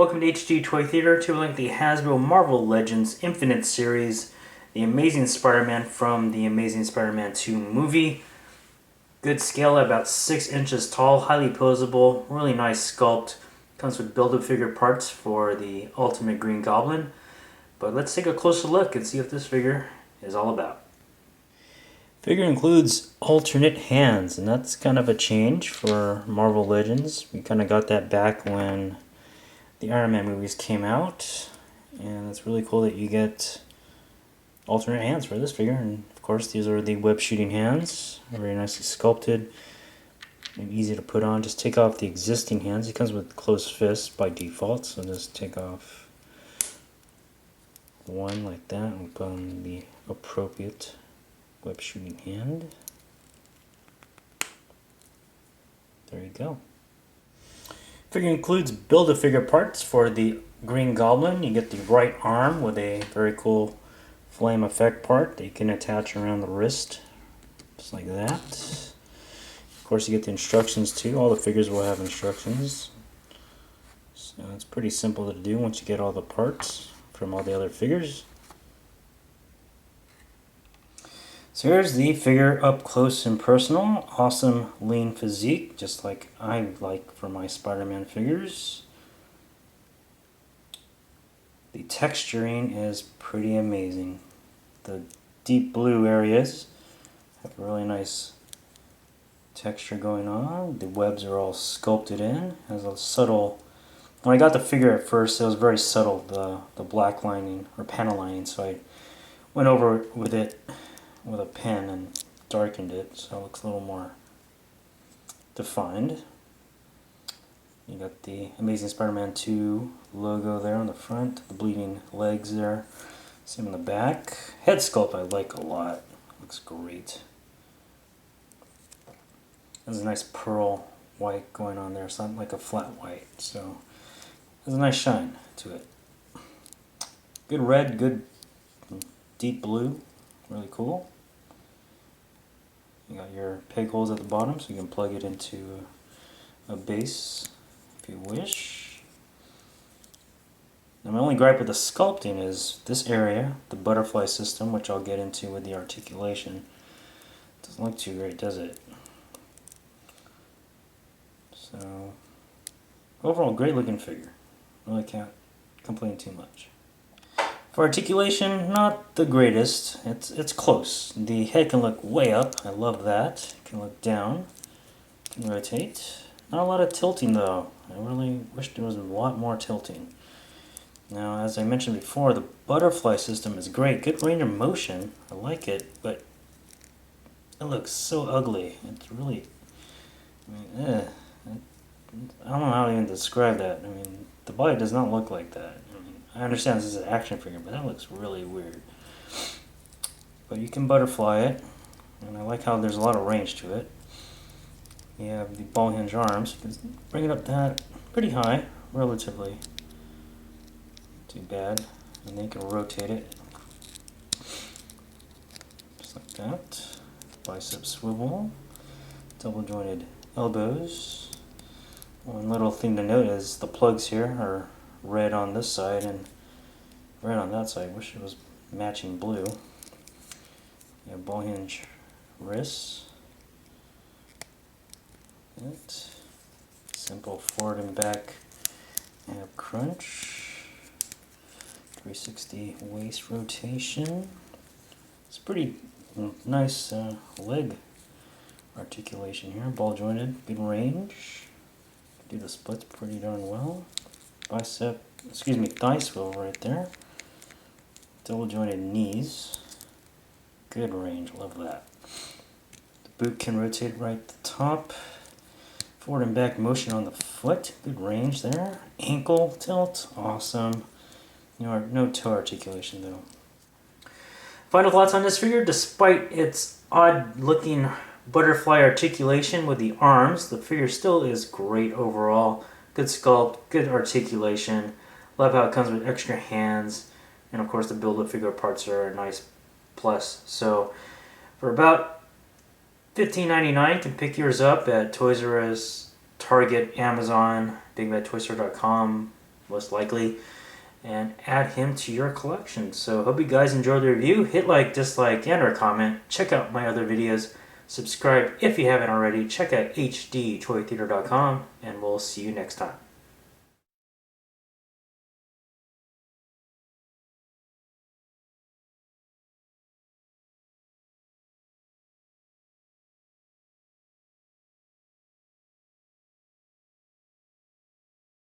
Welcome to HDToyTheater to link the Hasbro Marvel Legends Infinite series, the Amazing Spider-Man from the Amazing Spider-Man 2 movie. Good scale at about 6 inches tall, highly posable, really nice sculpt. Comes with build-a-figure parts for the ultimate Green Goblin. But let's take a closer look and see what this figure is all about. Figure includes alternate hands, and that's kind of a change for Marvel Legends. We kind of got that back when the Iron Man movies came out, and it's really cool that you get alternate hands for this figure. And of course, these are the web shooting hands, very nicely sculpted and easy to put on. Just take off the existing hands. It comes with closed fists by default, so just take off one like that and put on the appropriate web shooting hand. There you go. Figure includes build-a-figure parts for the Green Goblin. You get the right arm with a very cool flame effect part that you can attach around the wrist, just like that. Of course, you get the instructions too. All the figures will have instructions. So it's pretty simple to do once you get all the parts from all the other figures. So here's the figure up close and personal. Awesome lean physique, just like I like for my Spider-Man figures. The texturing is pretty amazing. The deep blue areas have a really nice texture going on. The webs are all sculpted in. Has a subtle... When I got the figure at first, it was very subtle, the black lining or panel lining, so I went over with it with a pen and darkened it so it looks a little more defined. You got the Amazing Spider-Man 2 logo there on the front, the bleeding legs there, same on the back. Head sculpt I like a lot, looks great. There's a nice pearl white going on there, so not like a flat white, so there's a nice shine to it. Good red, good deep blue, really cool. You got your peg holes at the bottom so you can plug it into a base if you wish. Now my only gripe with the sculpting is this area, the butterfly system, which I'll get into with the articulation. Doesn't look too great, does it? So overall, great looking figure. Really can't complain too much. For articulation, not the greatest. It's close. The head can look way up. I love that. It can look down. It can rotate. Not a lot of tilting though. I really wish there was a lot more tilting. Now, as I mentioned before, the butterfly system is great. Good range of motion. I like it, but it looks so ugly. It's really... I don't know how to even describe that. I mean, the body does not look like that. I understand this is an action figure, but that looks really weird. But you can butterfly it, and I like how there's a lot of range to it. You have the ball hinge arms. You can bring it up that pretty high, relatively. Too bad. And then you can rotate it. Just like that. Bicep swivel. Double jointed elbows. One little thing to note is the plugs here are red on this side and red on that side. Wish it was matching blue. You have ball hinge wrists. Simple forward and back ab crunch. 360 waist rotation. It's pretty nice leg articulation here. Ball jointed, good range. Do the splits pretty darn well. Thigh swivel right there. Double jointed knees. Good range, love that. The boot can rotate right at the top. Forward and back motion on the foot. Good range there. Ankle tilt, awesome. No toe articulation though. Final thoughts on this figure. Despite its odd looking butterfly articulation with the arms, the figure still is great overall. Good sculpt, good articulation. Love how it comes with extra hands. And of course the build-a-figure parts are a nice plus. So for about $15.99, you can pick yours up at Toys R Us, Target, Amazon, BigBadToyStore.com, most likely, and add him to your collection. So hope you guys enjoyed the review. Hit like, dislike, and or comment. Check out my other videos. Subscribe if you haven't already. Check out HDToyTheater.com, and we'll see you next time.